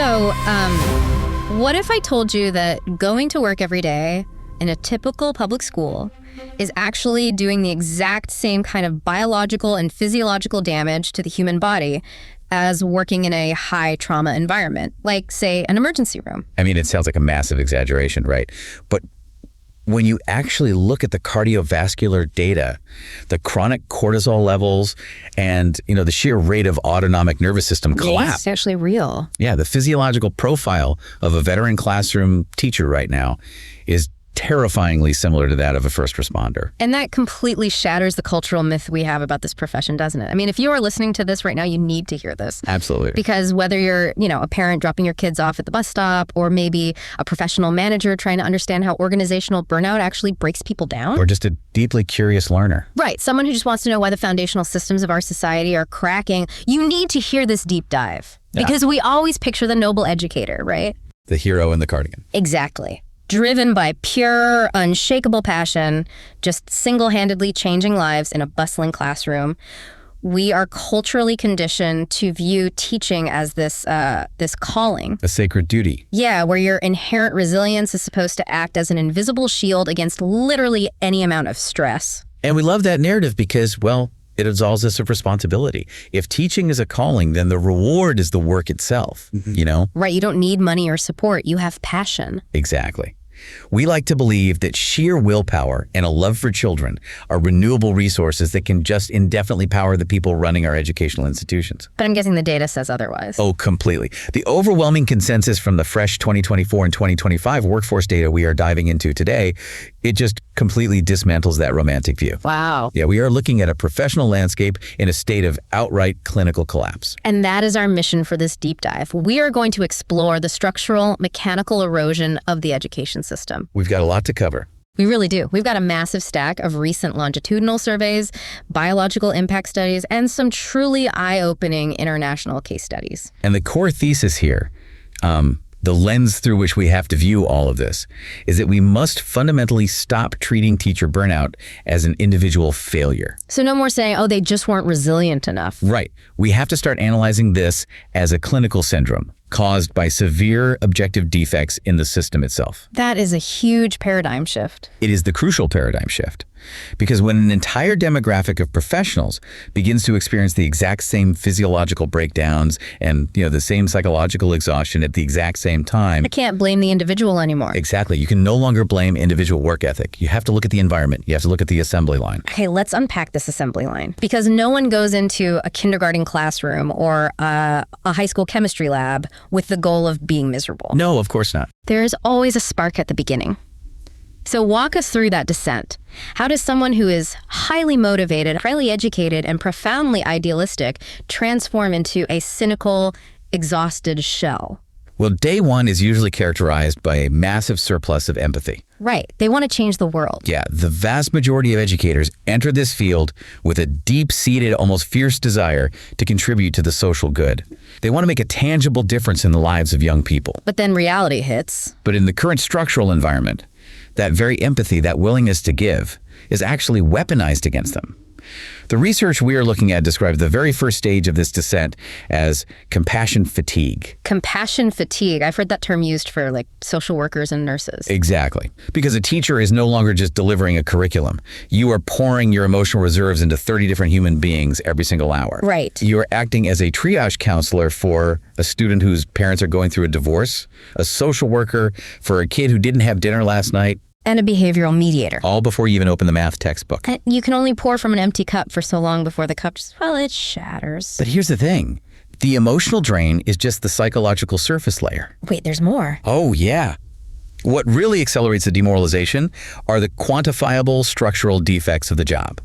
So, what if I told you that going to work every day in a typical public school is actually doing the exact same kind of biological and physiological damage to the human body as working in a high trauma environment, like, say, an emergency room? I mean, it sounds like a massive exaggeration, right? But when you actually look at the cardiovascular data, the chronic cortisol levels, and the sheer rate of autonomic nervous system collapse. It's actually real. Yeah, the physiological profile of a veteran classroom teacher right now is terrifyingly similar to that of a first responder. And that completely shatters the cultural myth we have about this profession, doesn't it? I mean, if you are listening to this right now, you need to hear this. Absolutely. Because whether you're, a parent dropping your kids off at the bus stop, or maybe a professional manager trying to understand how organizational burnout actually breaks people down. Or just a deeply curious learner. Right. Someone who just wants to know why the foundational systems of our society are cracking. You need to hear this deep dive. Because we always picture the noble educator, right? The hero in the cardigan. Exactly. Driven by pure, unshakable passion, just single-handedly changing lives in a bustling classroom. We are culturally conditioned to view teaching as this calling. A sacred duty. Yeah, where your inherent resilience is supposed to act as an invisible shield against literally any amount of stress. And we love that narrative because, well, it absolves us of responsibility. If teaching is a calling, then the reward is the work itself, Right, you don't need money or support. You have passion. Exactly. We like to believe that sheer willpower and a love for children are renewable resources that can just indefinitely power the people running our educational institutions. But I'm guessing the data says otherwise. Oh, completely. The overwhelming consensus from the fresh 2024 and 2025 workforce data we are diving into today, it just completely dismantles that romantic view. Wow. Yeah, we are looking at a professional landscape in a state of outright clinical collapse. And that is our mission for this deep dive. We are going to explore the structural, mechanical erosion of the education system. We've got a lot to cover. We really do. We've got a massive stack of recent longitudinal surveys, biological impact studies, and some truly eye-opening international case studies. And the core thesis here, the lens through which we have to view all of this, is that we must fundamentally stop treating teacher burnout as an individual failure. So no more saying, oh, they just weren't resilient enough. Right. We have to start analyzing this as a clinical syndrome caused by severe objective defects in the system itself. That is a huge paradigm shift. It is the crucial paradigm shift. Because when an entire demographic of professionals begins to experience the exact same physiological breakdowns and the same psychological exhaustion at the exact same time, I can't blame the individual anymore. Exactly. You can no longer blame individual work ethic. You have to look at the environment. You have to look at the assembly line. Okay, let's unpack this assembly line. Because no one goes into a kindergarten classroom or a high school chemistry lab with the goal of being miserable. No, of course not. There is always a spark at the beginning. So walk us through that descent. How does someone who is highly motivated, highly educated, and profoundly idealistic transform into a cynical, exhausted shell? Well, day one is usually characterized by a massive surplus of empathy. Right. They want to change the world. Yeah, the vast majority of educators enter this field with a deep-seated, almost fierce desire to contribute to the social good. They want to make a tangible difference in the lives of young people. But then reality hits. But in the current structural environment, that very empathy, that willingness to give, is actually weaponized against them. The research we are looking at describes the very first stage of this descent as compassion fatigue. Compassion fatigue. I've heard that term used for social workers and nurses. Exactly. Because a teacher is no longer just delivering a curriculum. You are pouring your emotional reserves into 30 different human beings every single hour. Right. You are acting as a triage counselor for a student whose parents are going through a divorce, a social worker for a kid who didn't have dinner last night, and a behavioral mediator. All before you even open the math textbook. And you can only pour from an empty cup for so long before the cup it shatters. But here's the thing. The emotional drain is just the psychological surface layer. Wait, there's more. Oh, yeah. What really accelerates the demoralization are the quantifiable structural defects of the job.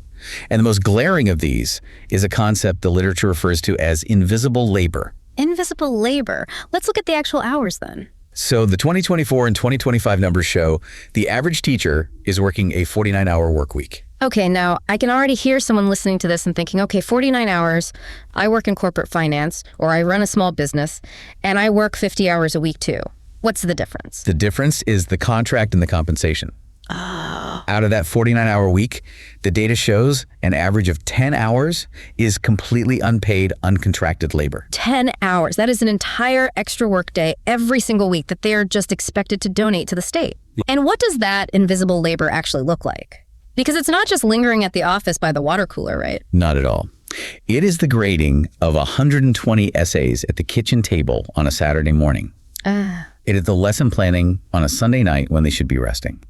And the most glaring of these is a concept the literature refers to as invisible labor. Invisible labor. Let's look at the actual hours then. So the 2024 and 2025 numbers show the average teacher is working a 49-hour work week. Okay, now I can already hear someone listening to this and thinking, okay, 49 hours, I work in corporate finance, or I run a small business, and I work 50 hours a week too. What's the difference? The difference is the contract and the compensation. Out of that 49-hour week, the data shows an average of 10 hours is completely unpaid, uncontracted labor. 10 hours. That is an entire extra work day every single week that they are just expected to donate to the state. And what does that invisible labor actually look like? Because it's not just lingering at the office by the water cooler, right? Not at all. It is the grading of 120 essays at the kitchen table on a Saturday morning. It is the lesson planning on a Sunday night when they should be resting.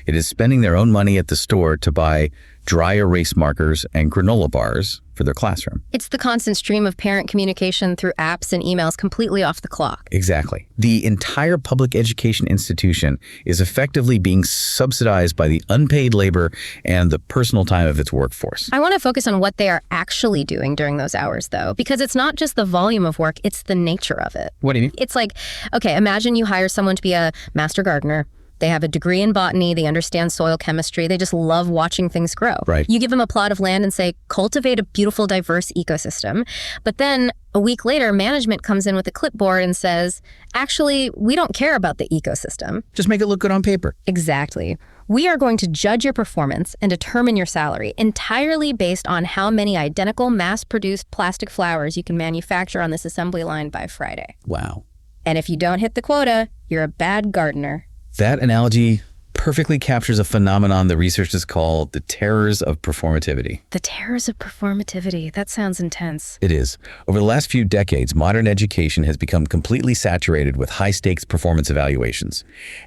It is spending their own money at the store to buy dry erase markers and granola bars for their classroom. It's the constant stream of parent communication through apps and emails completely off the clock. Exactly. The entire public education institution is effectively being subsidized by the unpaid labor and the personal time of its workforce. I want to focus on what they are actually doing during those hours, though, because it's not just the volume of work, it's the nature of it. What do you mean? It's like, okay, imagine you hire someone to be a master gardener. They have a degree in botany, they understand soil chemistry, they just love watching things grow. Right. You give them a plot of land and say, cultivate a beautiful, diverse ecosystem. But then a week later, management comes in with a clipboard and says, actually, we don't care about the ecosystem. Just make it look good on paper. Exactly. We are going to judge your performance and determine your salary entirely based on how many identical mass-produced plastic flowers you can manufacture on this assembly line by Friday. Wow. And if you don't hit the quota, you're a bad gardener. That analogy perfectly captures a phenomenon the researchers call the terrors of performativity. The terrors of performativity. That sounds intense. It is. Over the last few decades, modern education has become completely saturated with high-stakes performance evaluations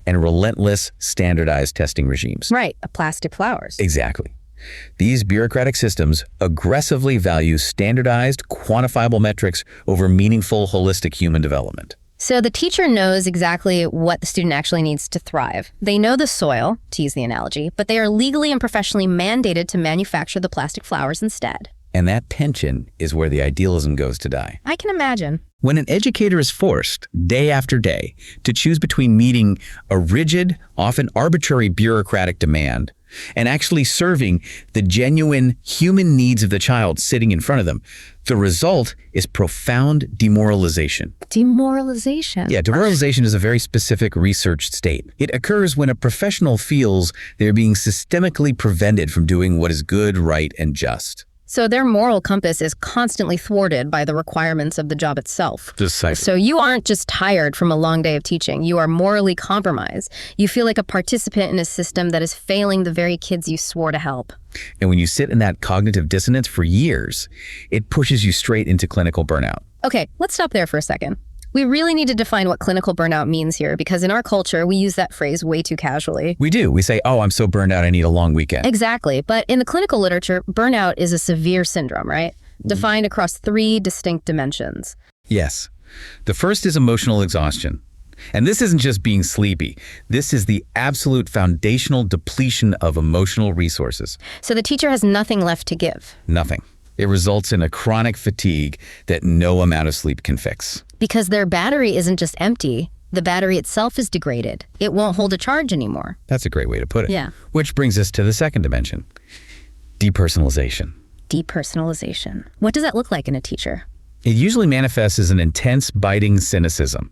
and relentless standardized testing regimes. Right, plastic flowers. Exactly. These bureaucratic systems aggressively value standardized, quantifiable metrics over meaningful, holistic human development. So the teacher knows exactly what the student actually needs to thrive. They know the soil, to use the analogy, but they are legally and professionally mandated to manufacture the plastic flowers instead. And that tension is where the idealism goes to die. I can imagine. When an educator is forced, day after day, to choose between meeting a rigid, often arbitrary bureaucratic demand and actually serving the genuine human needs of the child sitting in front of them, the result is profound demoralization. Demoralization? Yeah, demoralization is a very specific researched state. It occurs when a professional feels they're being systemically prevented from doing what is good, right, and just. So their moral compass is constantly thwarted by the requirements of the job itself. Precisely. So you aren't just tired from a long day of teaching. You are morally compromised. You feel like a participant in a system that is failing the very kids you swore to help. And when you sit in that cognitive dissonance for years, it pushes you straight into clinical burnout. Okay, let's stop there for a second. We really need to define what clinical burnout means here, because in our culture, we use that phrase way too casually. We do. We say, oh, I'm so burned out, I need a long weekend. Exactly. But in the clinical literature, burnout is a severe syndrome, right? Defined across 3 distinct dimensions. Yes. The first is emotional exhaustion. And this isn't just being sleepy. This is the absolute foundational depletion of emotional resources. So the teacher has nothing left to give. Nothing. It results in a chronic fatigue that no amount of sleep can fix. Because their battery isn't just empty, the battery itself is degraded. It won't hold a charge anymore. That's a great way to put it. Yeah. Which brings us to the second dimension, depersonalization. Depersonalization. What does that look like in a teacher? It usually manifests as an intense, biting cynicism.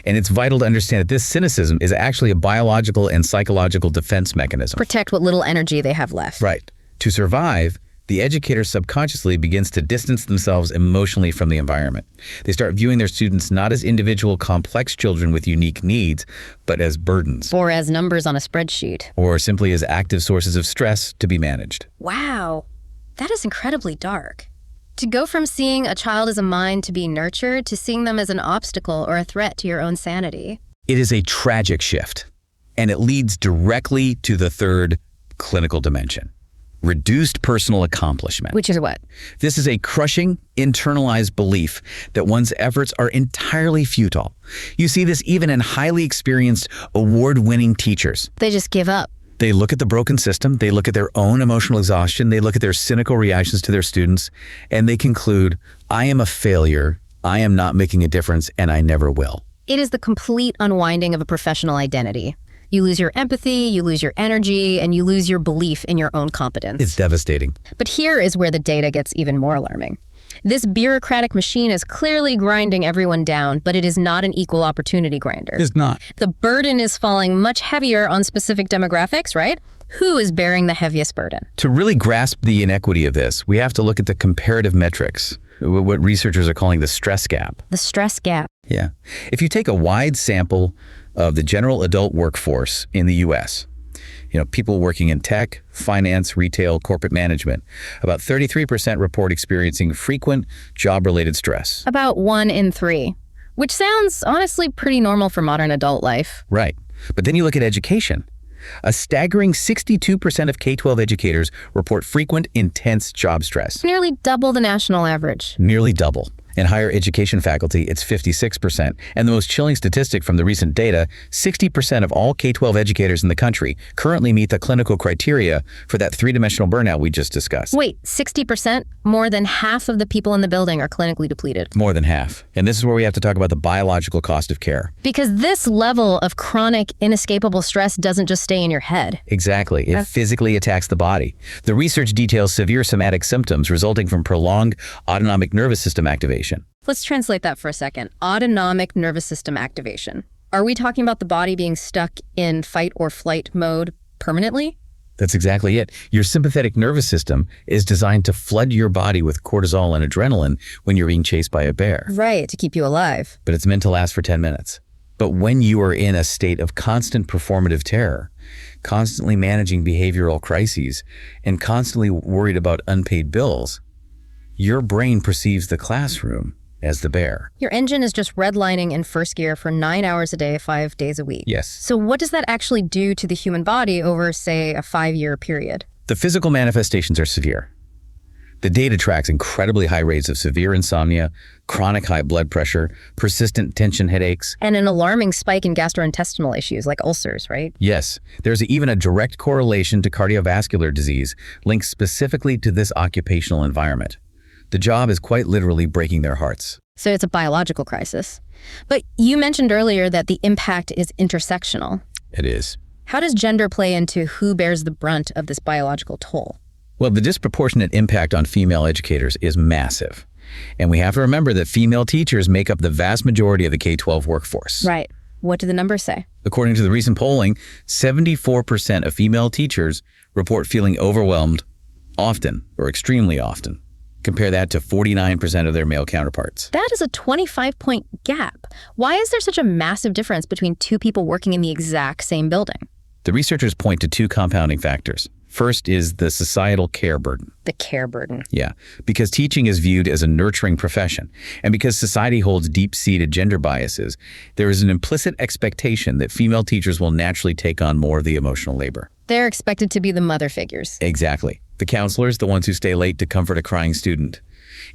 And it's vital to understand that this cynicism is actually a biological and psychological defense mechanism. Protect what little energy they have left. Right. To survive, the educator subconsciously begins to distance themselves emotionally from the environment. They start viewing their students not as individual, complex children with unique needs, but as burdens. Or as numbers on a spreadsheet. Or simply as active sources of stress to be managed. Wow, that is incredibly dark. To go from seeing a child as a mind to be nurtured to seeing them as an obstacle or a threat to your own sanity. It is a tragic shift, and it leads directly to the third clinical dimension. Reduced personal accomplishment. Which is what? This is a crushing, internalized belief that one's efforts are entirely futile. You see this even in highly experienced, award-winning teachers. They just give up. They look at the broken system, they look at their own emotional exhaustion, they look at their cynical reactions to their students, and they conclude, I am a failure, I am not making a difference, and I never will. It is the complete unwinding of a professional identity. You lose your empathy, you lose your energy, and you lose your belief in your own competence. It's devastating. But here is where the data gets even more alarming. This bureaucratic machine is clearly grinding everyone down, but it is not an equal opportunity grinder. It's not. The burden is falling much heavier on specific demographics, right? Who is bearing the heaviest burden? To really grasp the inequity of this, we have to look at the comparative metrics, what researchers are calling the stress gap. The stress gap. Yeah. If you take a wide sample of the general adult workforce in the U.S., people working in tech, finance, retail, corporate management, about 33% report experiencing frequent job-related stress. About 1 in 3, which sounds honestly pretty normal for modern adult life. Right. But then you look at education. A staggering 62% of K-12 educators report frequent, intense job stress. Nearly double the national average. Nearly double. In higher education faculty, it's 56%. And the most chilling statistic from the recent data, 60% of all K-12 educators in the country currently meet the clinical criteria for that three-dimensional burnout we just discussed. Wait, 60%? More than half of the people in the building are clinically depleted. More than half. And this is where we have to talk about the biological cost of care. Because this level of chronic, inescapable stress doesn't just stay in your head. Exactly. It physically attacks the body. The research details severe somatic symptoms resulting from prolonged autonomic nervous system activation. Let's translate that for a second. Autonomic nervous system activation. Are we talking about the body being stuck in fight or flight mode permanently? That's exactly it. Your sympathetic nervous system is designed to flood your body with cortisol and adrenaline when you're being chased by a bear. Right, to keep you alive. But it's meant to last for 10 minutes. But when you are in a state of constant performative terror, constantly managing behavioral crises, and constantly worried about unpaid bills, your brain perceives the classroom as the bear. Your engine is just redlining in first gear for 9 hours a day, 5 days a week. Yes. So what does that actually do to the human body over, say, a 5-year period? The physical manifestations are severe. The data tracks incredibly high rates of severe insomnia, chronic high blood pressure, persistent tension headaches, And an alarming spike in gastrointestinal issues like ulcers, right? Yes, there's even a direct correlation to cardiovascular disease linked specifically to this occupational environment. The job is quite literally breaking their hearts. So it's a biological crisis. But you mentioned earlier that the impact is intersectional. It is. How does gender play into who bears the brunt of this biological toll? Well, the disproportionate impact on female educators is massive. And we have to remember that female teachers make up the vast majority of the K-12 workforce. Right. What do the numbers say? According to the recent polling, 74% of female teachers report feeling overwhelmed often or extremely often. Compare that to 49% of their male counterparts. That is a 25-point gap. Why is there such a massive difference between two people working in the exact same building? The researchers point to two compounding factors. First is the societal care burden. The care burden. Yeah, because teaching is viewed as a nurturing profession, and because society holds deep-seated gender biases, there is an implicit expectation that female teachers will naturally take on more of the emotional labor. They're expected to be the mother figures. Exactly. The counselors, the ones who stay late to comfort a crying student.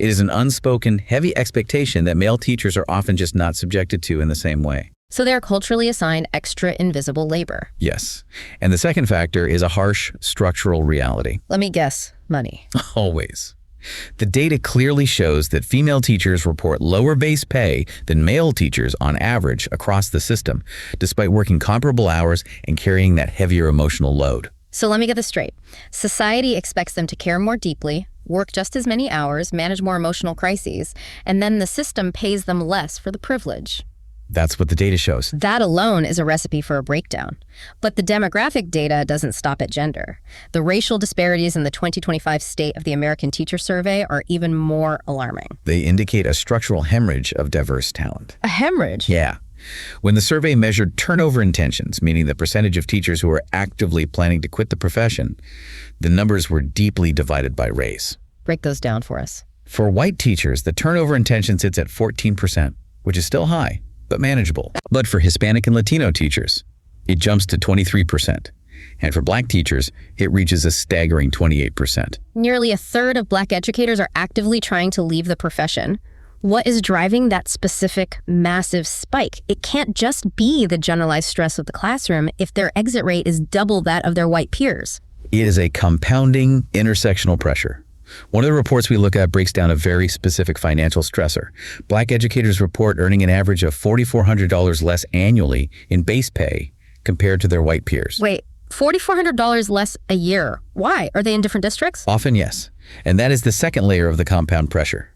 It is an unspoken, heavy expectation that male teachers are often just not subjected to in the same way. So they're culturally assigned extra invisible labor. Yes. And the second factor is a harsh structural reality. Let me guess, money. Always. The data clearly shows that female teachers report lower base pay than male teachers on average across the system, despite working comparable hours and carrying that heavier emotional load. So let me get this straight. Society expects them to care more deeply, work just as many hours, manage more emotional crises, and then the system pays them less for the privilege. That's what the data shows. That alone is a recipe for a breakdown. But the demographic data doesn't stop at gender. The racial disparities in the 2025 State of the American Teacher Survey are even more alarming. They indicate a structural hemorrhage of diverse talent. A hemorrhage? Yeah. When the survey measured turnover intentions, meaning the percentage of teachers who were actively planning to quit the profession, the numbers were deeply divided by race. Break those down for us. For white teachers, the turnover intention sits at 14%, which is still high, but manageable. But for Hispanic and Latino teachers, it jumps to 23%. And for Black teachers, it reaches a staggering 28%. Nearly a third of Black educators are actively trying to leave the profession. What is driving that specific massive spike? It can't just be the generalized stress of the classroom if their exit rate is double that of their white peers. It is a compounding intersectional pressure. One of the reports we look at breaks down a very specific financial stressor. Black educators report earning an average of $4,400 less annually in base pay compared to their white peers. Wait, $4,400 less a year. Why? Are they in different districts? Often, yes. And that is the second layer of the compound pressure.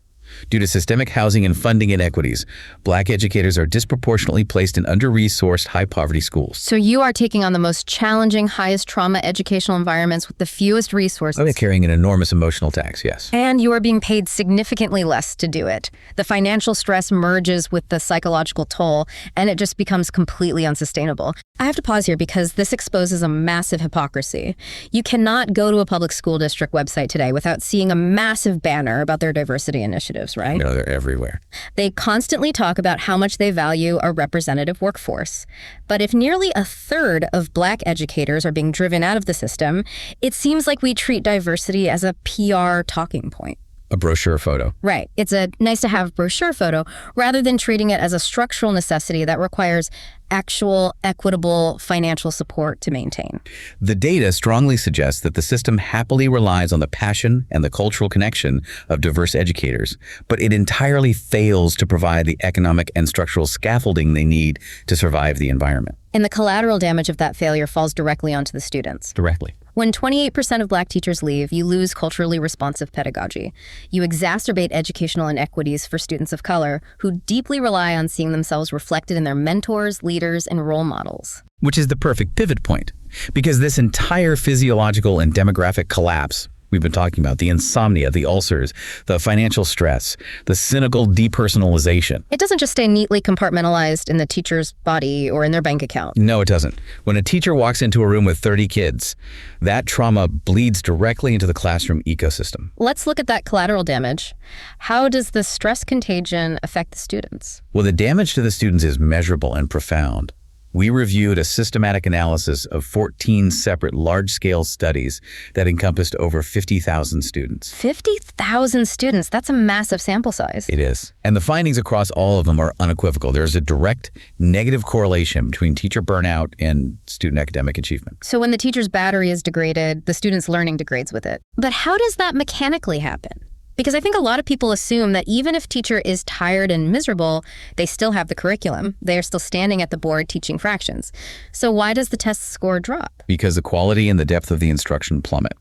Due to systemic housing and funding inequities, Black educators are disproportionately placed in under-resourced, high-poverty schools. So you are taking on the most challenging, highest trauma educational environments with the fewest resources. Oh, they're carrying an enormous emotional tax, yes. And you are being paid significantly less to do it. The financial stress merges with the psychological toll, and it just becomes completely unsustainable. I have to pause here because this exposes a massive hypocrisy. You cannot go to a public school district website today without seeing a massive banner about their diversity initiatives, right? No, they're everywhere. They constantly talk about how much they value a representative workforce. But if nearly a third of Black educators are being driven out of the system, it seems like we treat diversity as a PR talking point. A brochure photo. Right. It's a nice-to-have brochure photo rather than treating it as a structural necessity that requires actual, equitable financial support to maintain. The data strongly suggests that the system happily relies on the passion and the cultural connection of diverse educators, but it entirely fails to provide the economic and structural scaffolding they need to survive the environment. And the collateral damage of that failure falls directly onto the students. Directly. When 28% of Black teachers leave, you lose culturally responsive pedagogy. You exacerbate educational inequities for students of color who deeply rely on seeing themselves reflected in their mentors, leaders, and role models. Which is the perfect pivot point, because this entire physiological and demographic collapse we've been talking about, the insomnia, the ulcers, the financial stress, the cynical depersonalization. It doesn't just stay neatly compartmentalized in the teacher's body or in their bank account. No, it doesn't. When a teacher walks into a room with 30 kids, that trauma bleeds directly into the classroom ecosystem. Let's look at that collateral damage. How does the stress contagion affect the students? Well, the damage to the students is measurable and profound. We reviewed a systematic analysis of 14 separate large-scale studies that encompassed over 50,000 students. 50,000 students, that's a massive sample size. It is. And the findings across all of them are unequivocal. There's a direct negative correlation between teacher burnout and student academic achievement. So when the teacher's battery is degraded, the student's learning degrades with it. But how does that mechanically happen? Because I think a lot of people assume that even if teacher is tired and miserable, they still have the curriculum. They are still standing at the board teaching fractions. So why does the test score drop? Because the quality and the depth of the instruction plummet.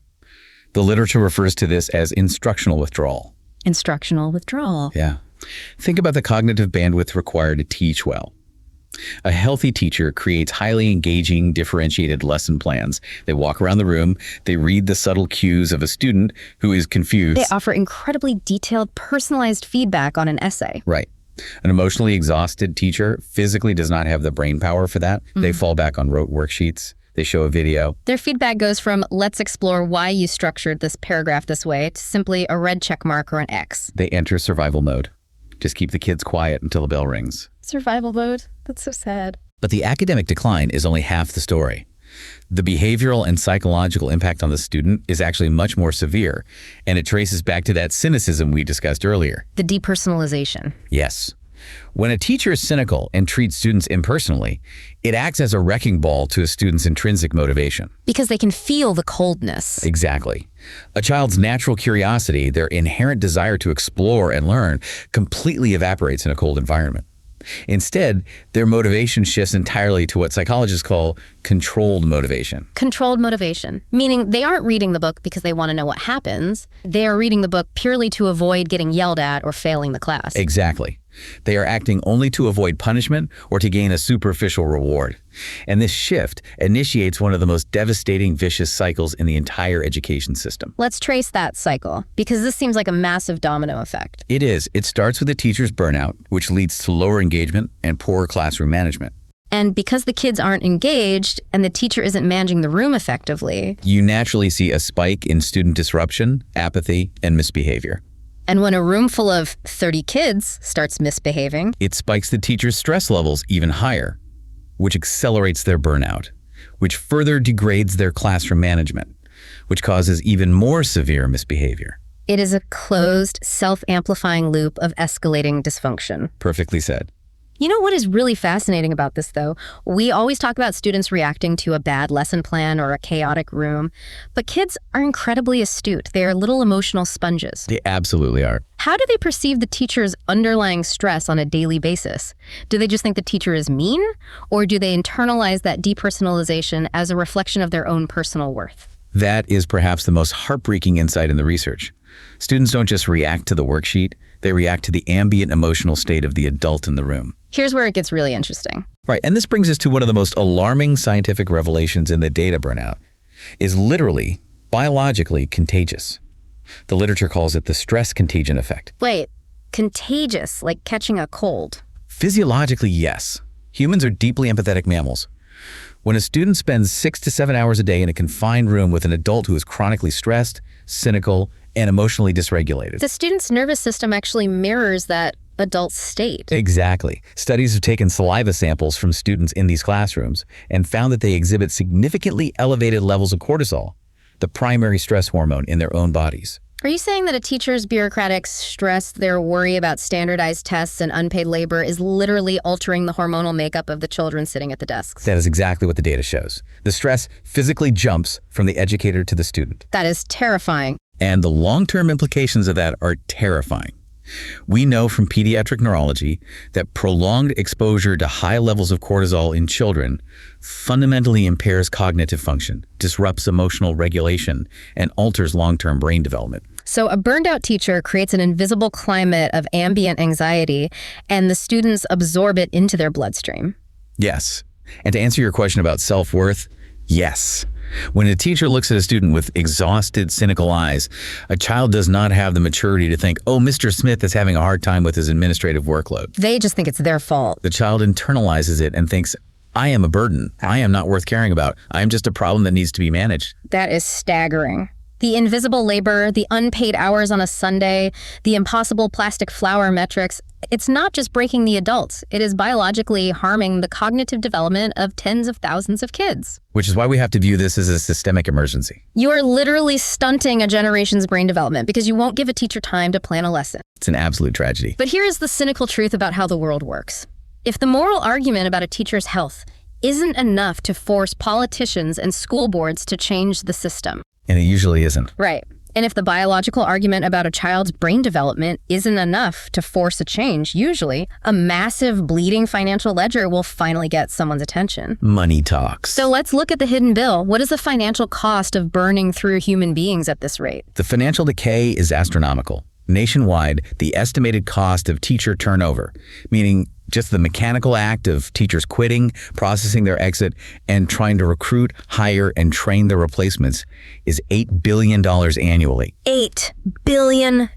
The literature refers to this as instructional withdrawal. Instructional withdrawal. Yeah. Think about the cognitive bandwidth required to teach well. A healthy teacher creates highly engaging, differentiated lesson plans. They walk around the room, they read the subtle cues of a student who is confused. They offer incredibly detailed, personalized feedback on an essay. Right. An emotionally exhausted teacher physically does not have the brain power for that. They fall back on rote worksheets. They show a video. Their feedback goes from, let's explore why you structured this paragraph this way, to simply a red check mark or an X. They enter survival mode. Just keep the kids quiet until the bell rings. Survival mode? That's so sad. But the academic decline is only half the story. The behavioral and psychological impact on the student is actually much more severe, and it traces back to that cynicism we discussed earlier. The depersonalization. Yes. When a teacher is cynical and treats students impersonally, it acts as a wrecking ball to a student's intrinsic motivation. Because they can feel the coldness. Exactly. A child's natural curiosity, their inherent desire to explore and learn, completely evaporates in a cold environment. Instead, their motivation shifts entirely to what psychologists call controlled motivation. Controlled motivation, meaning they aren't reading the book because they want to know what happens. They are reading the book purely to avoid getting yelled at or failing the class. Exactly. They are acting only to avoid punishment or to gain a superficial reward. And this shift initiates one of the most devastating vicious cycles in the entire education system. Let's trace that cycle, because this seems like a massive domino effect. It is. It starts with the teacher's burnout, which leads to lower engagement and poor classroom management. And because the kids aren't engaged and the teacher isn't managing the room effectively, you naturally see a spike in student disruption, apathy, and misbehavior. And when a room full of 30 kids starts misbehaving, it spikes the teacher's stress levels even higher, which accelerates their burnout, which further degrades their classroom management, which causes even more severe misbehavior. It is a closed, self-amplifying loop of escalating dysfunction. Perfectly said. You know what is really fascinating about this, though? We always talk about students reacting to a bad lesson plan or a chaotic room, but kids are incredibly astute. They are little emotional sponges. They absolutely are. How do they perceive the teacher's underlying stress on a daily basis? Do they just think the teacher is mean, or do they internalize that depersonalization as a reflection of their own personal worth? That is perhaps the most heartbreaking insight in the research. Students don't just react to the worksheet, They react to the ambient emotional state of the adult in the room. Here's where it gets really interesting. Right, and this brings us to one of the most alarming scientific revelations in the data burnout, is literally, biologically contagious. The literature calls it the stress contagion effect. Wait, contagious, like catching a cold? Physiologically, yes. Humans are deeply empathetic mammals. When a student spends 6 to 7 hours a day in a confined room with an adult who is chronically stressed, cynical, and emotionally dysregulated. The student's nervous system actually mirrors that adult state. Exactly. Studies have taken saliva samples from students in these classrooms and found that they exhibit significantly elevated levels of cortisol, the primary stress hormone in their own bodies. Are you saying that a teacher's bureaucratic stress, their worry about standardized tests and unpaid labor is literally altering the hormonal makeup of the children sitting at the desks? That is exactly what the data shows. The stress physically jumps from the educator to the student. That is terrifying. And the long-term implications of that are terrifying. We know from pediatric neurology that prolonged exposure to high levels of cortisol in children fundamentally impairs cognitive function, disrupts emotional regulation, and alters long-term brain development. So a burned-out teacher creates an invisible climate of ambient anxiety, and the students absorb it into their bloodstream. Yes. And to answer your question about self-worth, yes. When a teacher looks at a student with exhausted, cynical eyes, a child does not have the maturity to think, oh, Mr. Smith is having a hard time with his administrative workload. They just think it's their fault. The child internalizes it and thinks, I am a burden. I am not worth caring about. I am just a problem that needs to be managed. That is staggering. The invisible labor, the unpaid hours on a Sunday, the impossible plastic flower metrics, it's not just breaking the adults. It is biologically harming the cognitive development of tens of thousands of kids. Which is why we have to view this as a systemic emergency. You are literally stunting a generation's brain development because you won't give a teacher time to plan a lesson. It's an absolute tragedy. But here is the cynical truth about how the world works. If the moral argument about a teacher's health isn't enough to force politicians and school boards to change the system. And it usually isn't. Right. And if the biological argument about a child's brain development isn't enough to force a change, usually, a massive bleeding financial ledger will finally get someone's attention. Money talks. So let's look at the hidden bill. What is the financial cost of burning through human beings at this rate? The financial decay is astronomical. Nationwide, the estimated cost of teacher turnover, meaning just the mechanical act of teachers quitting, processing their exit, and trying to recruit, hire, and train their replacements, is $8 billion annually. $8 billion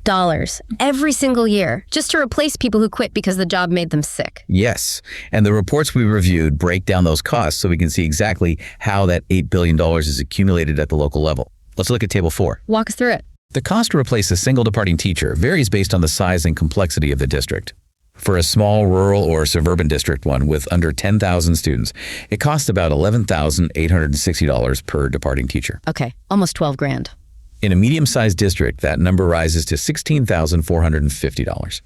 every single year, just to replace people who quit because the job made them sick. Yes, and the reports we reviewed break down those costs so we can see exactly how that $8 billion is accumulated at the local level. Let's look at Table 4. Walk us through it. The cost to replace a single departing teacher varies based on the size and complexity of the district. For a small rural or suburban district one with under 10,000 students, it costs about $11,860 per departing teacher. Okay, almost 12 grand. In a medium-sized district, that number rises to $16,450.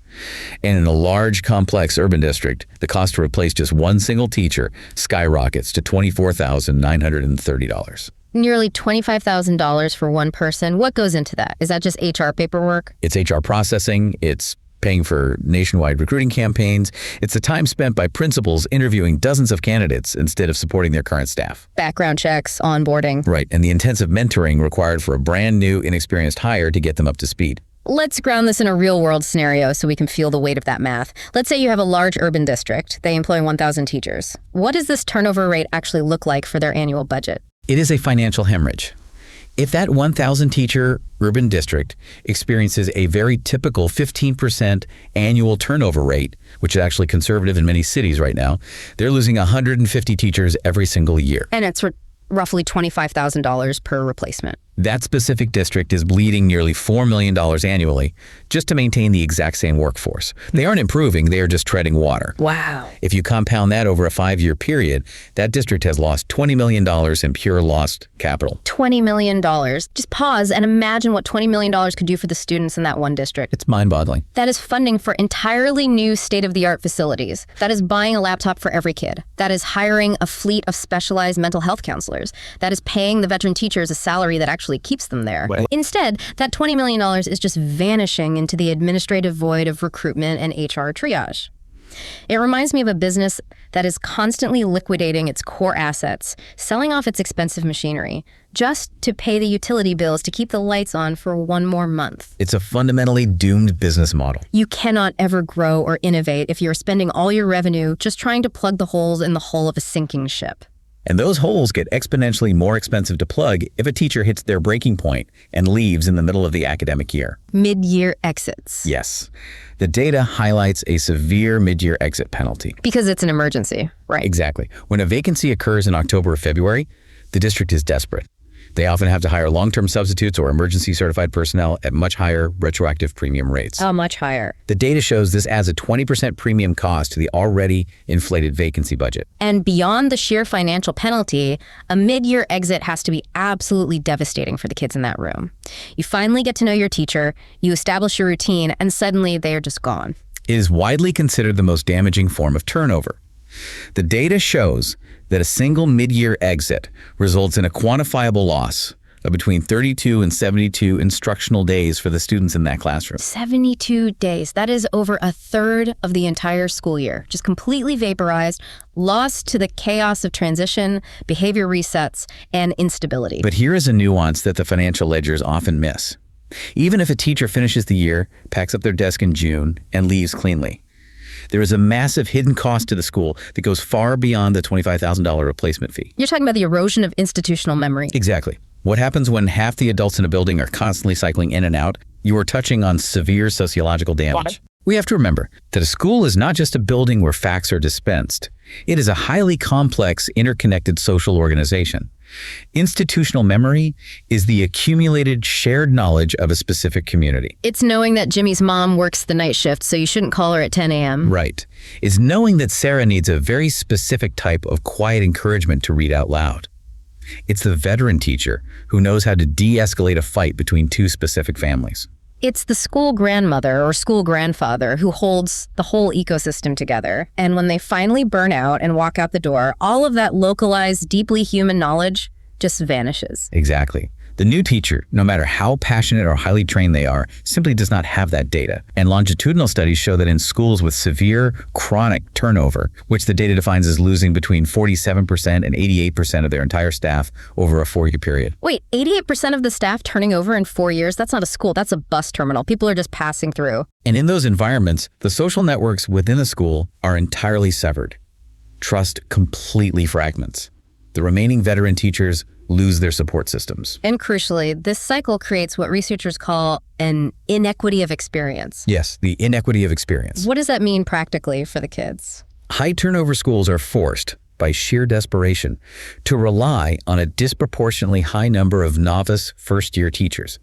And in a large, complex urban district, the cost to replace just one single teacher skyrockets to $24,930. Nearly $25,000 for one person. What goes into that? Is that just HR paperwork? It's HR processing. It's paying for nationwide recruiting campaigns. It's the time spent by principals interviewing dozens of candidates instead of supporting their current staff. Background checks, onboarding. Right, and the intensive mentoring required for a brand new, inexperienced hire to get them up to speed. Let's ground this in a real-world scenario so we can feel the weight of that math. Let's say you have a large urban district. They employ 1,000 teachers. What does this turnover rate actually look like for their annual budget? It is a financial hemorrhage. If that 1,000 teacher urban district experiences a very typical 15% annual turnover rate, which is actually conservative in many cities right now, they're losing 150 teachers every single year. And it's roughly $25,000 per replacement. That specific district is bleeding nearly $4 million annually just to maintain the exact same workforce. They aren't improving, they are just treading water. Wow. If you compound that over a 5-year period, that district has lost $20 million in pure lost capital. $20 million. Just pause and imagine what $20 million could do for the students in that one district. It's mind-boggling. That is funding for entirely new state-of-the-art facilities. That is buying a laptop for every kid. That is hiring a fleet of specialized mental health counselors. That is paying the veteran teachers a salary that actually keeps them there. Well, instead, that $20 million is just vanishing into the administrative void of recruitment and HR triage. It reminds me of a business that is constantly liquidating its core assets, selling off its expensive machinery, just to pay the utility bills to keep the lights on for one more month. It's a fundamentally doomed business model. You cannot ever grow or innovate if you're spending all your revenue just trying to plug the holes in the hull of a sinking ship. And those holes get exponentially more expensive to plug if a teacher hits their breaking point and leaves in the middle of the academic year. Mid-year exits. Yes. The data highlights a severe mid-year exit penalty. Because it's an emergency, right? Exactly. When a vacancy occurs in October or February, the district is desperate. They often have to hire long-term substitutes or emergency certified personnel at much higher retroactive premium rates. Oh, much higher. The data shows this adds a 20% premium cost to the already inflated vacancy budget. And beyond the sheer financial penalty, a mid-year exit has to be absolutely devastating for the kids in that room. You finally get to know your teacher, you establish your routine, and suddenly they are just gone. It is widely considered the most damaging form of turnover. The data shows that a single mid-year exit results in a quantifiable loss of between 32 and 72 instructional days for the students in that classroom. 72 days. That is over a third of the entire school year. Just completely vaporized, lost to the chaos of transition, behavior resets, and instability. But here is a nuance that the financial ledgers often miss. Even if a teacher finishes the year, packs up their desk in June, and leaves cleanly, there is a massive hidden cost to the school that goes far beyond the $25,000 replacement fee. You're talking about the erosion of institutional memory. Exactly. What happens when half the adults in a building are constantly cycling in and out? You are touching on severe sociological damage. We have to remember that a school is not just a building where facts are dispensed. It is a highly complex, interconnected social organization. Institutional memory is the accumulated shared knowledge of a specific community. It's knowing that Jimmy's mom works the night shift, so you shouldn't call her at 10 a.m. Right. It's knowing that Sarah needs a very specific type of quiet encouragement to read out loud. It's the veteran teacher who knows how to de-escalate a fight between two specific families. It's the school grandmother or school grandfather who holds the whole ecosystem together. And when they finally burn out and walk out the door, all of that localized, deeply human knowledge just vanishes. Exactly. The new teacher, no matter how passionate or highly trained they are, simply does not have that data. And longitudinal studies show that in schools with severe chronic turnover, which the data defines as losing between 47% and 88% of their entire staff over a 4-year period. Wait, 88% of the staff turning over in 4 years? That's not a school, that's a bus terminal. People are just passing through. And in those environments, the social networks within the school are entirely severed. Trust completely fragments. The remaining veteran teachers lose their support systems. And crucially, this cycle creates what researchers call an inequity of experience. Yes, the inequity of experience. What does that mean practically for the kids? High turnover schools are forced, by sheer desperation, to rely on a disproportionately high number of novice first-year teachers.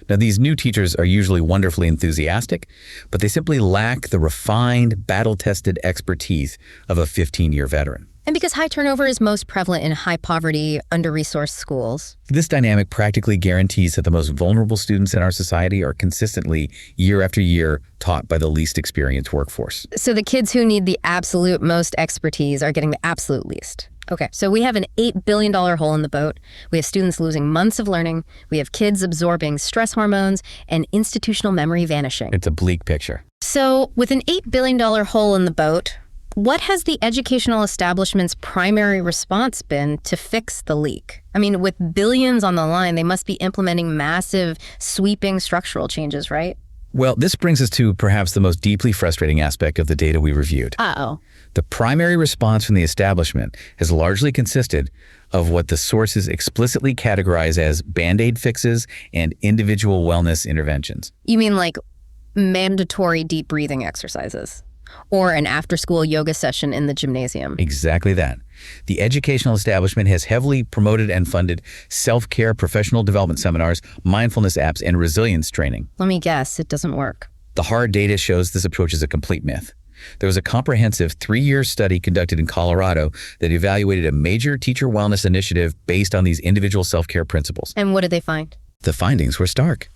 Now, these new teachers are usually wonderfully enthusiastic, but they simply lack the refined, battle-tested expertise of a 15-year veteran. And because high turnover is most prevalent in high-poverty, under-resourced schools. This dynamic practically guarantees that the most vulnerable students in our society are consistently, year after year, taught by the least experienced workforce. So the kids who need the absolute most expertise are getting the absolute least. Okay, so we have an $8 billion hole in the boat. We have students losing months of learning. We have kids absorbing stress hormones and institutional memory vanishing. It's a bleak picture. So with an $8 billion hole in the boat, what has the educational establishment's primary response been to fix the leak? I mean, with billions on the line, they must be implementing massive, sweeping structural changes, right? Well, this brings us to perhaps the most deeply frustrating aspect of the data we reviewed. Uh-oh. The primary response from the establishment has largely consisted of what the sources explicitly categorize as Band-Aid fixes and individual wellness interventions. You mean like mandatory deep breathing exercises? Or an after-school yoga session in the gymnasium. Exactly that. The educational establishment has heavily promoted and funded self-care professional development seminars, mindfulness apps, and resilience training. Let me guess, it doesn't work. The hard data shows this approach is a complete myth. There was a comprehensive 3-year study conducted in Colorado that evaluated a major teacher wellness initiative based on these individual self-care principles. And what did they find? The findings were stark.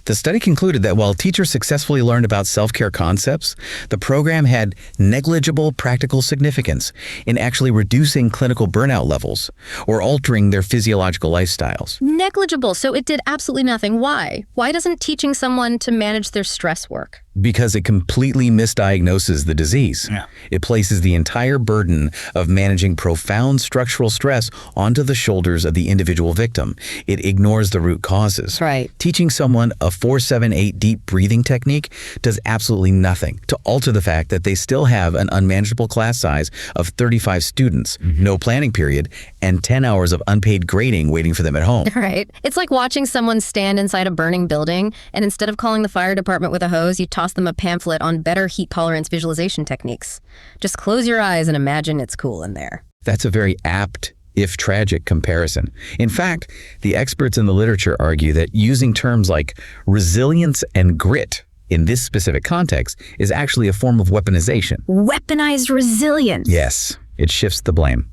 The study concluded that while teachers successfully learned about self-care concepts, the program had negligible practical significance in actually reducing clinical burnout levels or altering their physiological lifestyles. Negligible, so it did absolutely nothing. Why? Why doesn't teaching someone to manage their stress work? Because it completely misdiagnoses the disease. Yeah. It places the entire burden of managing profound structural stress onto the shoulders of the individual victim. It ignores the root causes. Right. Teaching someone a 4-7-8 deep breathing technique does absolutely nothing to alter the fact that they still have an unmanageable class size of 35 students, no planning period, and 10 hours of unpaid grading waiting for them at home. Right. It's like watching someone stand inside a burning building, and instead of calling the fire department with a hose, you toss them a pamphlet on better heat tolerance visualization techniques. Just close your eyes and imagine it's cool in there. That's a very apt, if tragic, comparison. In fact, the experts in the literature argue that using terms like resilience and grit in this specific context is actually a form of weaponization. Weaponized resilience. Yes, it shifts the blame.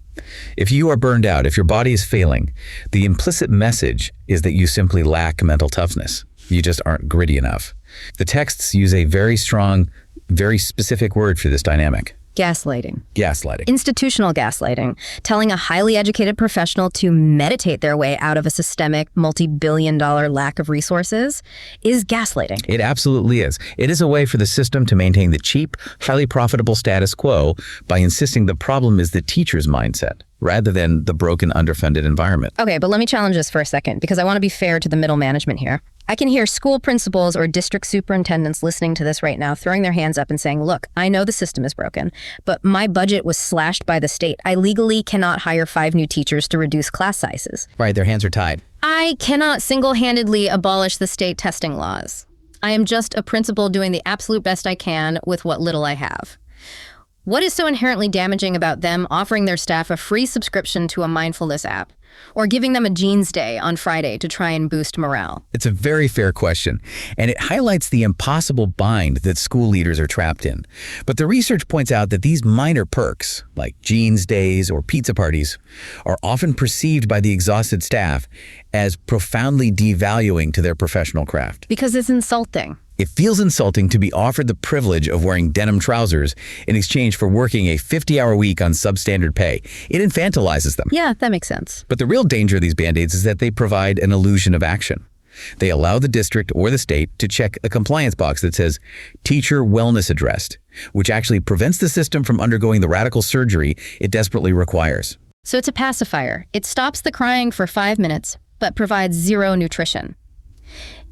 If you are burned out, if your body is failing, the implicit message is that you simply lack mental toughness. You just aren't gritty enough. The texts use a very strong, very specific word for this dynamic. Gaslighting. Gaslighting. Institutional gaslighting, telling a highly educated professional to meditate their way out of a systemic, multi-billion-dollar lack of resources is gaslighting. It absolutely is. It is a way for the system to maintain the cheap, highly profitable status quo by insisting the problem is the teacher's mindset rather than the broken, underfunded environment. Okay, but let me challenge this for a second because I want to be fair to the middle management here. I can hear school principals or district superintendents listening to this right now throwing their hands up and saying, look, I know the system is broken, but my budget was slashed by the state. I legally cannot hire 5 new teachers to reduce class sizes. Right, their hands are tied. I cannot single-handedly abolish the state testing laws. I am just a principal doing the absolute best I can with what little I have. What is so inherently damaging about them offering their staff a free subscription to a mindfulness app or giving them a jeans day on Friday to try and boost morale? It's a very fair question, and it highlights the impossible bind that school leaders are trapped in. But the research points out that these minor perks, like jeans days or pizza parties, are often perceived by the exhausted staff as profoundly devaluing to their professional craft. Because it's insulting. It feels insulting to be offered the privilege of wearing denim trousers in exchange for working a 50-hour week on substandard pay. It infantilizes them. Yeah, that makes sense. But the real danger of these Band-Aids is that they provide an illusion of action. They allow the district or the state to check a compliance box that says, teacher wellness addressed, which actually prevents the system from undergoing the radical surgery it desperately requires. So it's a pacifier. It stops the crying for 5 minutes, but provides zero nutrition.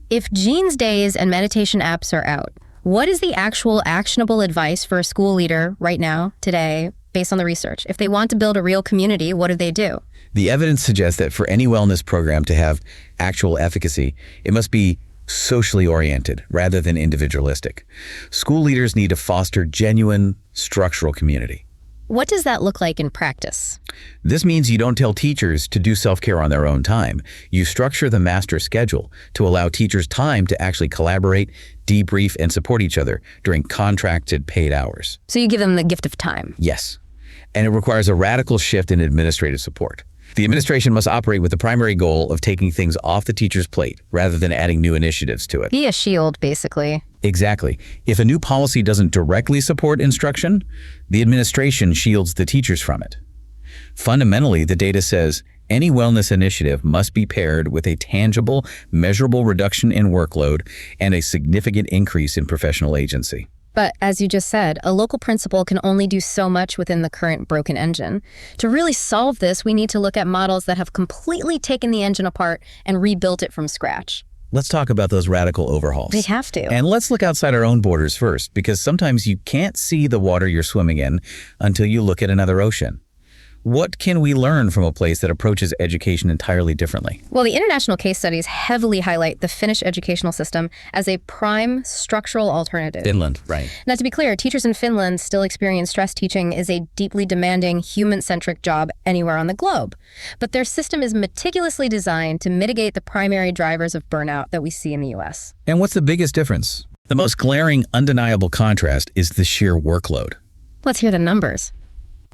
If jeans days and meditation apps are out, what is the actual actionable advice for a school leader right now, today, based on the research? If they want to build a real community, what do they do? The evidence suggests that for any wellness program to have actual efficacy, it must be socially oriented rather than individualistic. School leaders need to foster genuine structural community. What does that look like in practice? This means you don't tell teachers to do self-care on their own time. You structure the master schedule to allow teachers time to actually collaborate, debrief, and support each other during contracted paid hours. So you give them the gift of time. Yes. And it requires a radical shift in administrative support. The administration must operate with the primary goal of taking things off the teacher's plate rather than adding new initiatives to it. Be a shield, basically. Exactly. If a new policy doesn't directly support instruction, the administration shields the teachers from it. Fundamentally, the data says any wellness initiative must be paired with a tangible, measurable reduction in workload and a significant increase in professional agency. But as you just said, a local principal can only do so much within the current broken engine. To really solve this, we need to look at models that have completely taken the engine apart and rebuilt it from scratch. Let's talk about those radical overhauls. They have to. And let's look outside our own borders first, because sometimes you can't see the water you're swimming in until you look at another ocean. What can we learn from a place that approaches education entirely differently? Well, the international case studies heavily highlight the Finnish educational system as a prime structural alternative. Finland, right. Now, to be clear, teachers in Finland still experience stress teaching is a deeply demanding, human-centric job anywhere on the globe. But their system is meticulously designed to mitigate the primary drivers of burnout that we see in the U.S. And what's the biggest difference? The most glaring, undeniable contrast is the sheer workload. Let's hear the numbers.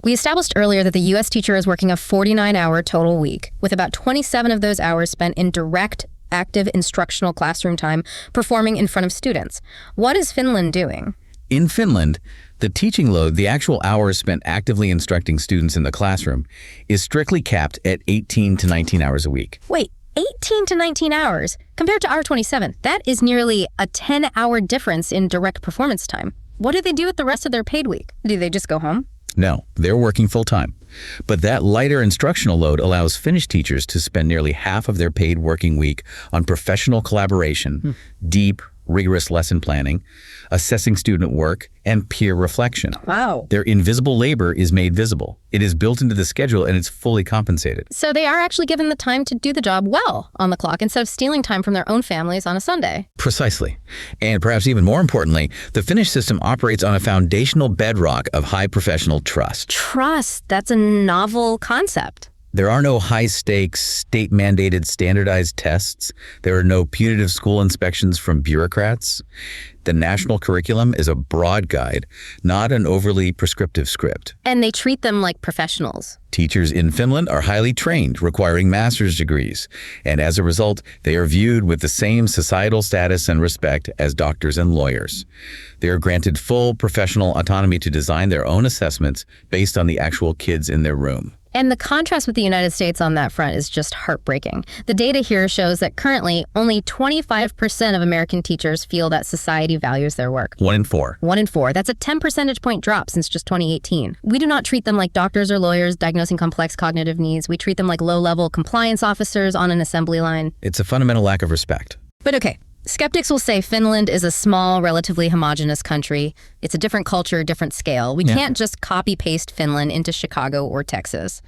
We established earlier that the U.S. teacher is working a 49-hour total week, with about 27 of those hours spent in direct, active instructional classroom time performing in front of students. What is Finland doing? In Finland, the teaching load, the actual hours spent actively instructing students in the classroom, is strictly capped at 18 to 19 hours a week. Wait, 18 to 19 hours compared to our 27. That is nearly a 10-hour difference in direct performance time. What do they do with the rest of their paid week? Do they just go home? No, they're working full-time. But that lighter instructional load allows Finnish teachers to spend nearly half of their paid working week on professional collaboration, deep, rigorous lesson planning, assessing student work, and peer reflection. Wow. Their invisible labor is made visible. It is built into the schedule and it's fully compensated. So they are actually given the time to do the job well on the clock instead of stealing time from their own families on a Sunday. Precisely. And perhaps even more importantly, the Finnish system operates on a foundational bedrock of high professional trust. Trust, that's a novel concept. There are no high-stakes, state-mandated standardized tests. There are no punitive school inspections from bureaucrats. The national curriculum is a broad guide, not an overly prescriptive script. And they treat them like professionals. Teachers in Finland are highly trained, requiring master's degrees, and as a result, they are viewed with the same societal status and respect as doctors and lawyers. They are granted full professional autonomy to design their own assessments based on the actual kids in their room. And the contrast with the United States on that front is just heartbreaking. The data here shows that currently only 25% of American teachers feel that society values their work. 1 in 4. 1 in 4. That's a 10 percentage point drop since just 2018. We do not treat them like doctors or lawyers diagnosing complex cognitive needs. We treat them like low-level compliance officers on an assembly line. It's a fundamental lack of respect. But okay. Skeptics will say Finland is a small, relatively homogenous country. It's a different culture, different scale. We can't just copy-paste Finland into Chicago or Texas.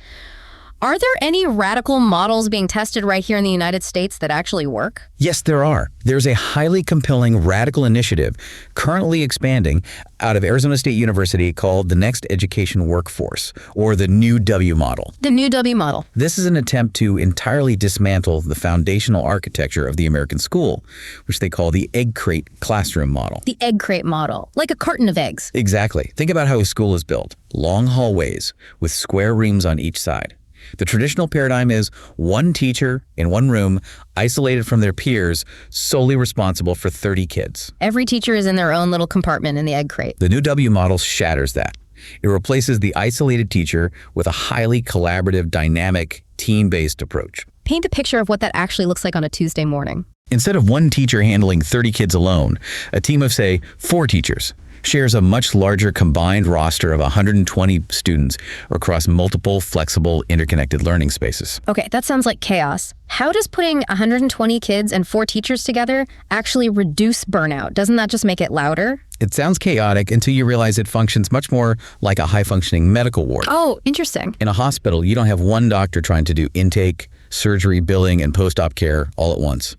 Are there any radical models being tested right here in the United States that actually work? Yes, there are. There's a highly compelling radical initiative currently expanding out of Arizona State University called the Next Education Workforce, or the New W model. The New W model. This is an attempt to entirely dismantle the foundational architecture of the American school, which they call the egg crate classroom model. The egg crate model, like a carton of eggs. Exactly. Think about how a school is built. Long hallways with square rooms on each side. The traditional paradigm is one teacher in one room, isolated from their peers, solely responsible for 30 kids. Every teacher is in their own little compartment in the egg crate. The New W model shatters that. It replaces the isolated teacher with a highly collaborative, dynamic, team-based approach. Paint a picture of what that actually looks like on a Tuesday morning. Instead of one teacher handling 30 kids alone, a team of, say, 4 teachers shares a much larger combined roster of 120 students across multiple, flexible, interconnected learning spaces. Okay, that sounds like chaos. How does putting 120 kids and 4 teachers together actually reduce burnout? Doesn't that just make it louder? It sounds chaotic until you realize it functions much more like a high-functioning medical ward. Oh, interesting. In a hospital, you don't have one doctor trying to do intake, surgery, billing, and post-op care all at once.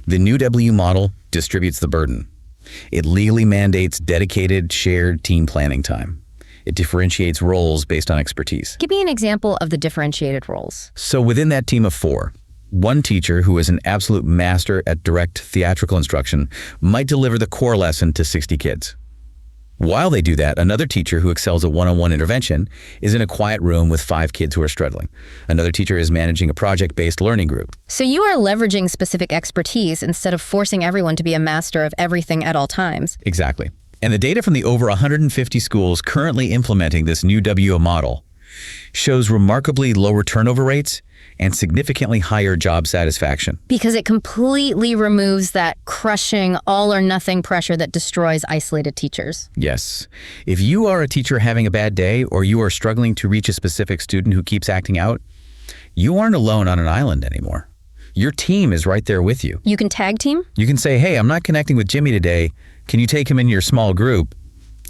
The New W model distributes the burden. It legally mandates dedicated, shared team planning time. It differentiates roles based on expertise. Give me an example of the differentiated roles. So within that team of 4, one teacher who is an absolute master at direct theatrical instruction might deliver the core lesson to 60 kids. While they do that, another teacher who excels at one-on-one intervention is in a quiet room with 5 kids who are struggling. Another teacher is managing a project-based learning group. So you are leveraging specific expertise instead of forcing everyone to be a master of everything at all times. Exactly. And the data from the over 150 schools currently implementing this new WO model shows remarkably lower turnover rates and significantly higher job satisfaction. Because it completely removes that crushing all-or-nothing pressure that destroys isolated teachers. Yes. If you are a teacher having a bad day or you are struggling to reach a specific student who keeps acting out, you aren't alone on an island anymore. Your team is right there with you. You can tag team? You can say, hey, I'm not connecting with Jimmy today. Can you take him in your small group?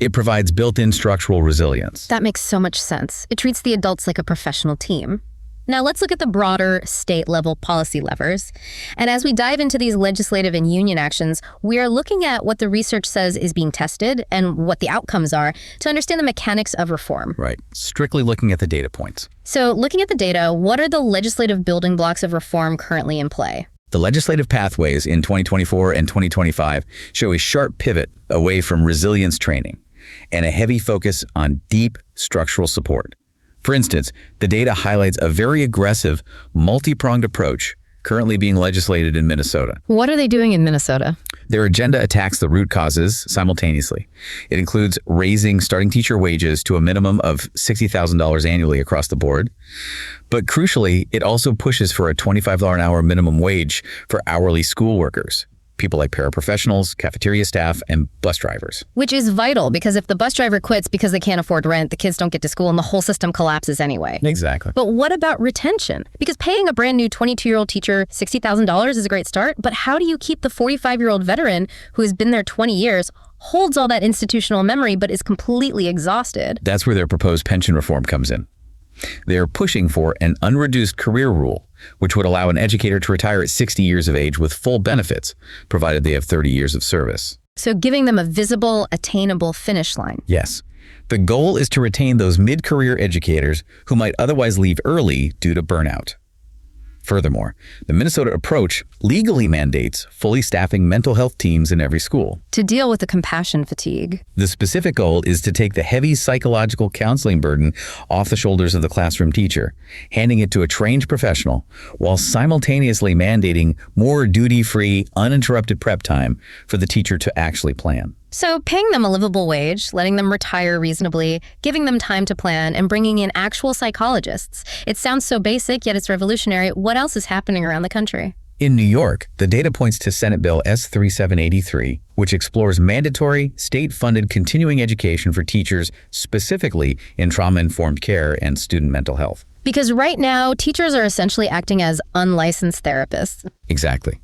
It provides built-in structural resilience. That makes so much sense. It treats the adults like a professional team. Now let's look at the broader state-level policy levers. And as we dive into these legislative and union actions, we are looking at what the research says is being tested and what the outcomes are to understand the mechanics of reform. Right. Strictly looking at the data points. So looking at the data, what are the legislative building blocks of reform currently in play? The legislative pathways in 2024 and 2025 show a sharp pivot away from resilience training and a heavy focus on deep structural support. For instance, the data highlights a very aggressive, multi-pronged approach currently being legislated in Minnesota. What are they doing in Minnesota? Their agenda attacks the root causes simultaneously. It includes raising starting teacher wages to a minimum of $60,000 annually across the board. But crucially, it also pushes for a $25 an hour minimum wage for hourly school workers, people like paraprofessionals, cafeteria staff, and bus drivers. Which is vital, because if the bus driver quits because they can't afford rent, the kids don't get to school and the whole system collapses anyway. Exactly. But what about retention? Because paying a brand new 22-year-old teacher $60,000 is a great start, but how do you keep the 45-year-old veteran who has been there 20 years, holds all that institutional memory, but is completely exhausted? That's where their proposed pension reform comes in. They are pushing for an unreduced career rule, which would allow an educator to retire at 60 years of age with full benefits, provided they have 30 years of service. So giving them a visible, attainable finish line. Yes. The goal is to retain those mid-career educators who might otherwise leave early due to burnout. Furthermore, the Minnesota approach legally mandates fully staffing mental health teams in every school. To deal with the compassion fatigue. The specific goal is to take the heavy psychological counseling burden off the shoulders of the classroom teacher, handing it to a trained professional, while simultaneously mandating more duty-free, uninterrupted prep time for the teacher to actually plan. So paying them a livable wage, letting them retire reasonably, giving them time to plan, and bringing in actual psychologists. It sounds so basic, yet it's revolutionary. What else is happening around the country? In New York, the data points to Senate Bill S3783, which explores mandatory, state-funded continuing education for teachers, specifically in trauma-informed care and student mental health. Because right now, teachers are essentially acting as unlicensed therapists. Exactly.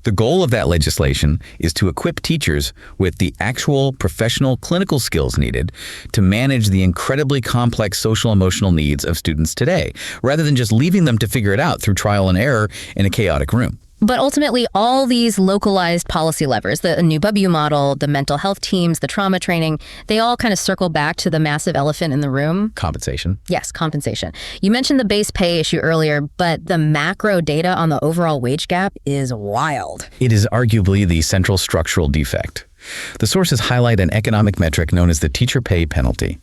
The goal of that legislation is to equip teachers with the actual professional clinical skills needed to manage the incredibly complex social-emotional needs of students today, rather than just leaving them to figure it out through trial and error in a chaotic room. But ultimately, all these localized policy levers, the new W model, the mental health teams, the trauma training, they all kind of circle back to the massive elephant in the room. Compensation. Yes, compensation. You mentioned the base pay issue earlier, but the macro data on the overall wage gap is wild. It is arguably the central structural defect. The sources highlight an economic metric known as the teacher pay penalty.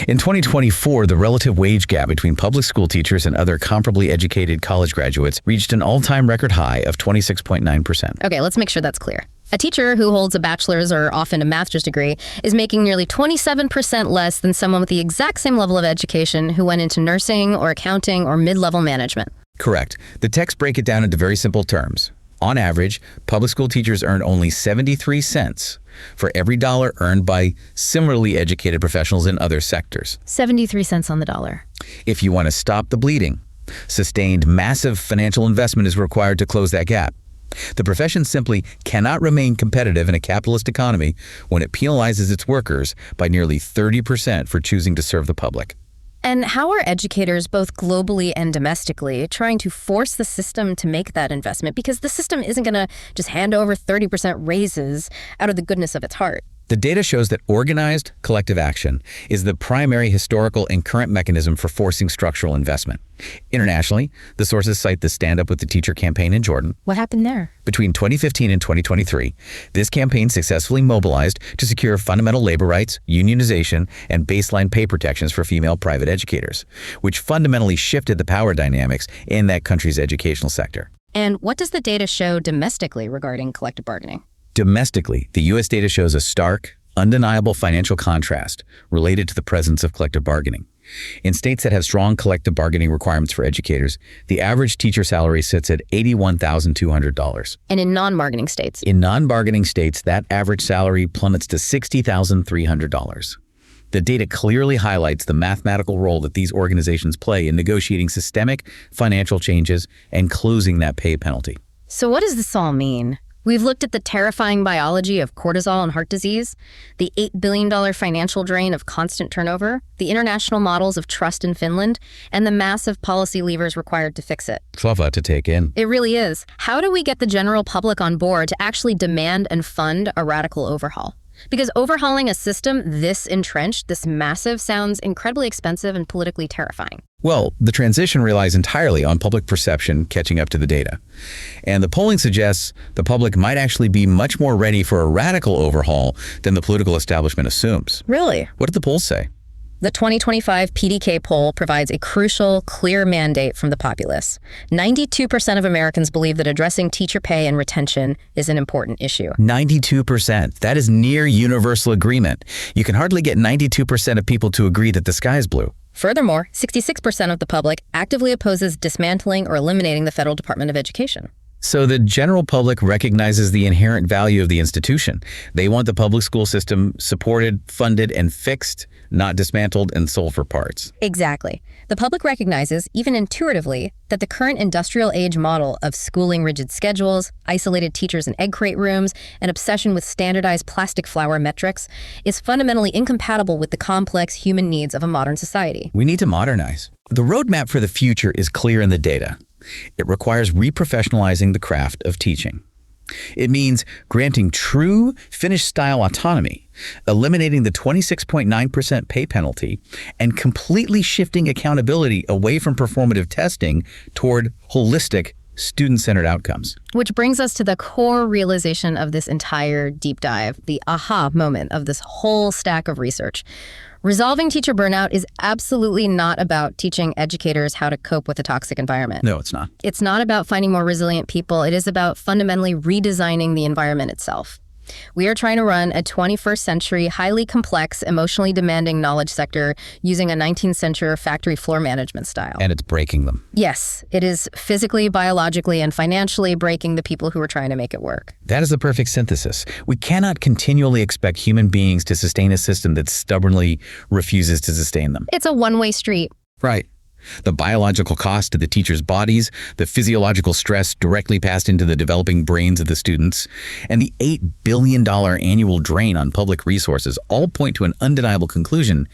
In 2024, the relative wage gap between public school teachers and other comparably educated college graduates reached an all-time record high of 26.9%. Okay, let's make sure that's clear. A teacher who holds a bachelor's or often a master's degree is making nearly 27% less than someone with the exact same level of education who went into nursing or accounting or mid-level management. Correct. The texts break it down into very simple terms. On average, public school teachers earn only 73 cents for every dollar earned by similarly educated professionals in other sectors. 73 cents on the dollar. If you want to stop the bleeding, sustained massive financial investment is required to close that gap. The profession simply cannot remain competitive in a capitalist economy when it penalizes its workers by nearly 30% for choosing to serve the public. And how are educators, both globally and domestically, trying to force the system to make that investment? Because the system isn't going to just hand over 30% raises out of the goodness of its heart. The data shows that organized collective action is the primary historical and current mechanism for forcing structural investment. Internationally, the sources cite the Stand Up with the Teacher campaign in Jordan. What happened there? Between 2015 and 2023, this campaign successfully mobilized to secure fundamental labor rights, unionization, and baseline pay protections for female private educators, which fundamentally shifted the power dynamics in that country's educational sector. And what does the data show domestically regarding collective bargaining? Domestically, the U.S. data shows a stark, undeniable financial contrast related to the presence of collective bargaining. In states that have strong collective bargaining requirements for educators, the average teacher salary sits at $81,200. And in non-bargaining states? In non-bargaining states, that average salary plummets to $60,300. The data clearly highlights the mathematical role that these organizations play in negotiating systemic financial changes and closing that pay penalty. So what does this all mean? We've looked at the terrifying biology of cortisol and heart disease, the $8 billion financial drain of constant turnover, the international models of trust in Finland, and the massive policy levers required to fix it. It's a lot to take in. It really is. How do we get the general public on board to actually demand and fund a radical overhaul? Because overhauling a system this entrenched, this massive, sounds incredibly expensive and politically terrifying. Well, the transition relies entirely on public perception catching up to the data. And the polling suggests the public might actually be much more ready for a radical overhaul than the political establishment assumes. Really? What did the polls say? The 2025 PDK poll provides a crucial, clear mandate from the populace. 92% of Americans believe that addressing teacher pay and retention is an important issue. 92%. That is near universal agreement. You can hardly get 92% of people to agree that the sky is blue. Furthermore, 66% of the public actively opposes dismantling or eliminating the Federal Department of Education. So the general public recognizes the inherent value of the institution. They want the public school system supported, funded, and fixed, not dismantled and sold for parts. Exactly. The public recognizes, even intuitively, that the current industrial age model of schooling rigid schedules, isolated teachers in egg crate rooms, and obsession with standardized plastic flower metrics is fundamentally incompatible with the complex human needs of a modern society. We need to modernize. The roadmap for the future is clear in the data. It requires reprofessionalizing the craft of teaching. It means granting true Finnish-style autonomy, eliminating the 26.9% pay penalty, and completely shifting accountability away from performative testing toward holistic, student-centered outcomes. Which brings us to the core realization of this entire deep dive, the aha moment of this whole stack of research. Resolving teacher burnout is absolutely not about teaching educators how to cope with a toxic environment. No, it's not. It's not about finding more resilient people. It is about fundamentally redesigning the environment itself. We are trying to run a 21st century, highly complex, emotionally demanding knowledge sector using a 19th century factory floor management style. And it's breaking them. Yes, it is physically, biologically, and financially breaking the people who are trying to make it work. That is the perfect synthesis. We cannot continually expect human beings to sustain a system that stubbornly refuses to sustain them. It's a one-way street. Right. The biological cost to the teachers' bodies, the physiological stress directly passed into the developing brains of the students, and the $8 billion annual drain on public resources all point to an undeniable conclusion.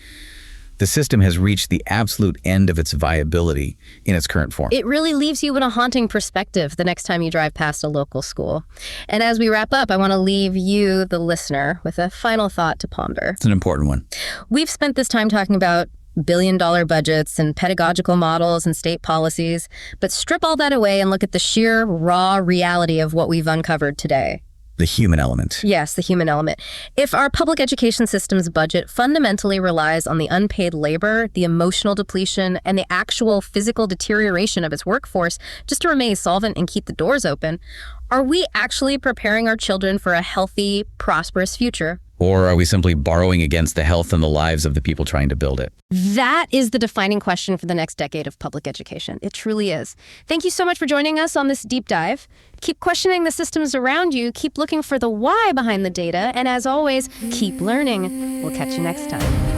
The system has reached the absolute end of its viability in its current form. It really leaves you in a haunting perspective the next time you drive past a local school. And as we wrap up, I want to leave you, the listener, with a final thought to ponder. It's an important one. We've spent this time talking about billion-dollar budgets and pedagogical models and state policies, but strip all that away and look at the sheer, raw reality of what we've uncovered today. The human element. Yes, the human element. If our public education system's budget fundamentally relies on the unpaid labor, the emotional depletion, and the actual physical deterioration of its workforce just to remain solvent and keep the doors open, are we actually preparing our children for a healthy, prosperous future? Or are we simply borrowing against the health and the lives of the people trying to build it? That is the defining question for the next decade of public education. It truly is. Thank you so much for joining us on this deep dive. Keep questioning the systems around you, keep looking for the why behind the data, and as always, keep learning. We'll catch you next time.